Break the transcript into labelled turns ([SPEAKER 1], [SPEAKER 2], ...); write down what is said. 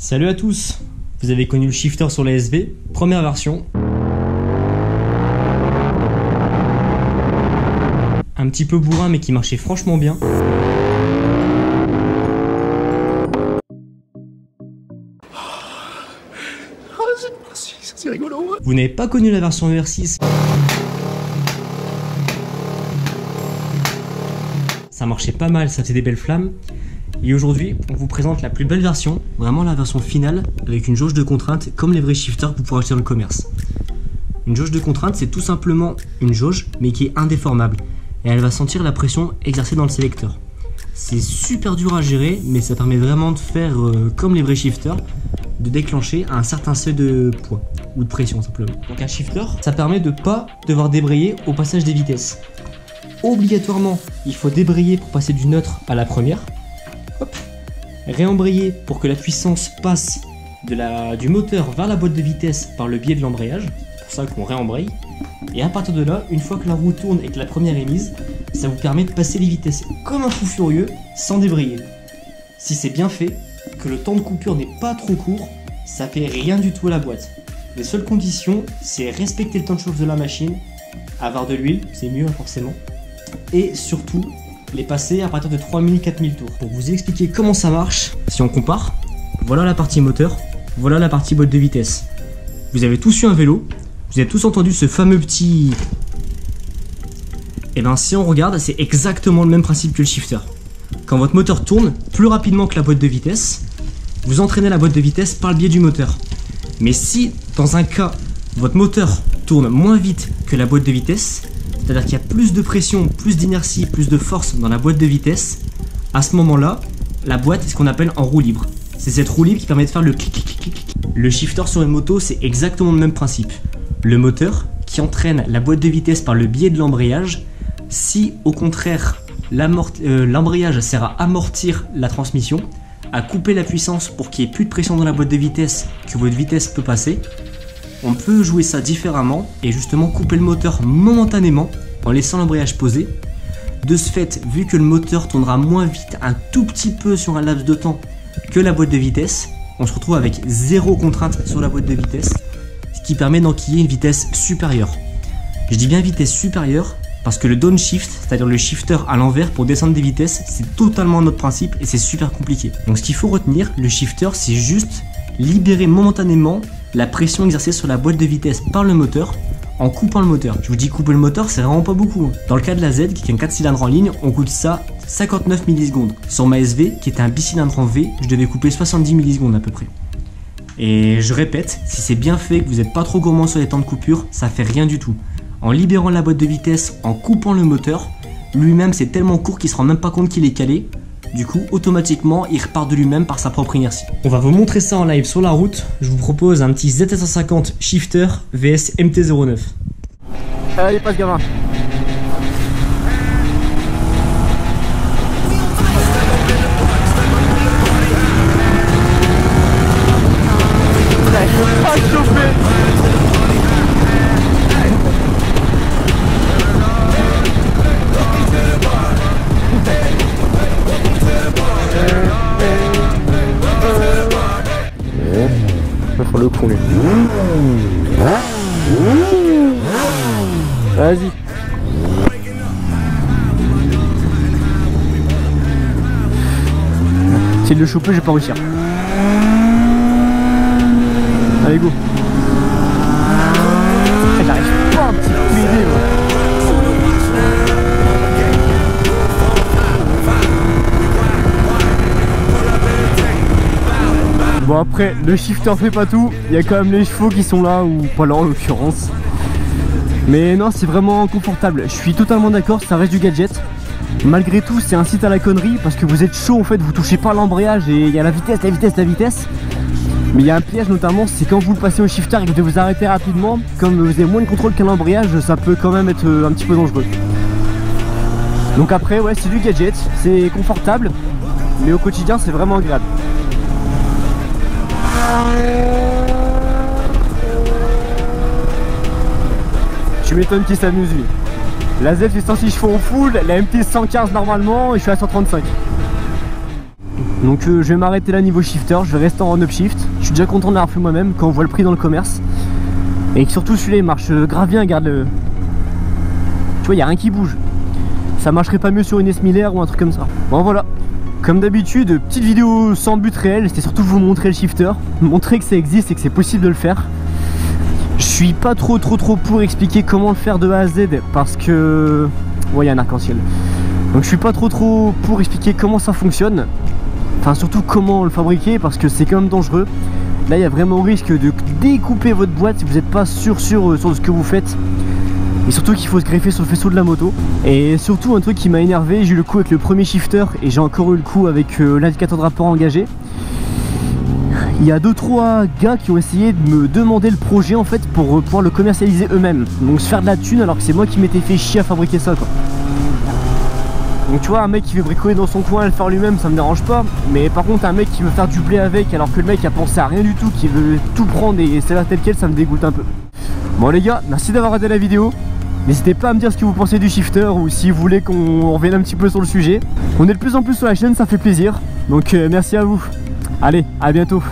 [SPEAKER 1] Salut à tous. Vous avez connu le shifter sur la SV, première version. Un petit peu bourrin mais qui marchait franchement bien.
[SPEAKER 2] C'est rigolo.
[SPEAKER 1] Vous n'avez pas connu la version ER6. Ça marchait pas mal, ça faisait des belles flammes. Et aujourd'hui, on vous présente la plus belle version, vraiment la version finale, avec une jauge de contrainte comme les vrais shifters que vous pourrez acheter dans le commerce. Une jauge de contrainte, c'est tout simplement une jauge, mais qui est indéformable. Et elle va sentir la pression exercée dans le sélecteur. C'est super dur à gérer, mais ça permet vraiment de faire comme les vrais shifters, de déclencher à un certain seuil de poids, ou de pression simplement. Donc un shifter, ça permet de ne pas devoir débrayer au passage des vitesses. Obligatoirement, il faut débrayer pour passer du neutre à la première. Hop. Réembrayer pour que la puissance passe du moteur vers la boîte de vitesse par le biais de l'embrayage. C'est pour ça qu'on réembraye. Et à partir de là, une fois que la roue tourne et que la première est mise, ça vous permet de passer les vitesses comme un fou furieux sans débrayer. Si c'est bien fait, que le temps de coupure n'est pas trop court, ça fait rien du tout à la boîte. Les seules conditions, c'est respecter le temps de chauffe de la machine, avoir de l'huile, c'est mieux forcément, et surtout les passer à partir de 3000-4000 tours. Pour vous expliquer comment ça marche, si on compare, voilà la partie moteur, voilà la partie boîte de vitesse. Vous avez tous eu un vélo, vous avez tous entendu ce fameux petit... Et bien si on regarde, c'est exactement le même principe que le shifter. Quand votre moteur tourne plus rapidement que la boîte de vitesse, vous entraînez la boîte de vitesse par le biais du moteur. Mais si, dans un cas, votre moteur tourne moins vite que la boîte de vitesse, c'est-à-dire qu'il y a plus de pression, plus d'inertie, plus de force dans la boîte de vitesse, à ce moment-là, la boîte est ce qu'on appelle en roue libre. C'est cette roue libre qui permet de faire le clic, clic, clic, clic. Le shifter sur une moto, c'est exactement le même principe. Le moteur qui entraîne la boîte de vitesse par le biais de l'embrayage, si au contraire l'embrayage sert à amortir la transmission, à couper la puissance pour qu'il n'y ait plus de pression dans la boîte de vitesse, que votre vitesse peut passer, on peut jouer ça différemment et justement couper le moteur momentanément en laissant l'embrayage posé. De ce fait, vu que le moteur tournera moins vite un tout petit peu sur un laps de temps que la boîte de vitesse, on se retrouve avec zéro contrainte sur la boîte de vitesse, ce qui permet d'enquiller une vitesse supérieure. Je dis bien vitesse supérieure parce que le downshift, c'est-à-dire le shifter à l'envers pour descendre des vitesses, c'est totalement un autre principe et c'est super compliqué. Donc ce qu'il faut retenir, le shifter, c'est juste libérer momentanément la pression exercée sur la boîte de vitesse par le moteur en coupant le moteur. Je vous dis couper le moteur, c'est vraiment pas beaucoup. Dans le cas de la Z, qui est un 4 cylindres en ligne, on coupe ça 59 millisecondes. Sur ma SV, qui est un bicylindre en V, je devais couper 70 millisecondes à peu près. Et je répète, si c'est bien fait, que vous n'êtes pas trop gourmand sur les temps de coupure, ça fait rien du tout. En libérant la boîte de vitesse, en coupant le moteur, lui-même c'est tellement court qu'il ne se rend même pas compte qu'il est calé. Du coup, automatiquement, il repart de lui-même par sa propre inertie. On va vous montrer ça en live sur la route. Je vous propose un petit ZT150 Shifter VS MT-09.
[SPEAKER 2] Allez, passe gamin. Pas chauffer. On va faire le con lui. Vas-y. Si de le choper, je vais pas réussir. Allez go. J'arrive pas un petit peu aider. Bon après, le shifter fait pas tout, il y a quand même les chevaux qui sont là, ou pas là en l'occurrence. Mais non, c'est vraiment confortable, je suis totalement d'accord, ça reste du gadget. Malgré tout, c'est un site à la connerie, parce que vous êtes chaud en fait, vous touchez pas l'embrayage et il y a la vitesse, la vitesse, la vitesse. Mais il y a un piège notamment, c'est quand vous le passez au shifter et que vous vous arrêtez rapidement, comme vous avez moins de contrôle qu'un embrayage, ça peut quand même être un petit peu dangereux. Donc après, ouais, c'est du gadget, c'est confortable, mais au quotidien, c'est vraiment agréable. Tu m'étonnes qu'il s'amuse lui. La Z fait 106 chevaux en full, la MT 115 normalement et je suis à 135. Donc je vais m'arrêter là niveau shifter, je vais rester en run-up shift. Je suis déjà content d'avoir fait moi-même quand on voit le prix dans le commerce. Et surtout celui-là il marche grave bien, regarde le... Tu vois, il n'y a rien qui bouge. Ça marcherait pas mieux sur une S1000R ou un truc comme ça. Bon voilà, comme d'habitude, petite vidéo sans but réel, c'était surtout vous montrer le shifter, montrer que ça existe et que c'est possible de le faire. Je suis pas trop pour expliquer comment le faire de A à Z parce que... Ouais, il y a un arc-en-ciel. Donc je suis pas trop pour expliquer comment ça fonctionne. Enfin surtout comment le fabriquer parce que c'est quand même dangereux. Là il y a vraiment risque de découper votre boîte si vous n'êtes pas sûr sur ce que vous faites. Et surtout qu'il faut se greffer sur le faisceau de la moto. Et surtout un truc qui m'a énervé, j'ai eu le coup avec le premier shifter et j'ai encore eu le coup avec l'indicateur de rapport engagé. Il y a 2-3 gars qui ont essayé de me demander le projet en fait pour pouvoir le commercialiser eux-mêmes. Donc se faire de la thune alors que c'est moi qui m'étais fait chier à fabriquer ça quoi. Donc tu vois, un mec qui veut bricoler dans son coin et le faire lui-même, ça me dérange pas. Mais par contre un mec qui veut faire du blé avec alors que le mec a pensé à rien du tout, qui veut tout prendre et c'est là tel quel, ça me dégoûte un peu. Bon les gars, merci d'avoir regardé la vidéo. N'hésitez pas à me dire ce que vous pensez du shifter ou si vous voulez qu'on revienne un petit peu sur le sujet. On est de plus en plus sur la chaîne, ça fait plaisir. Donc merci à vous. Allez, à bientôt.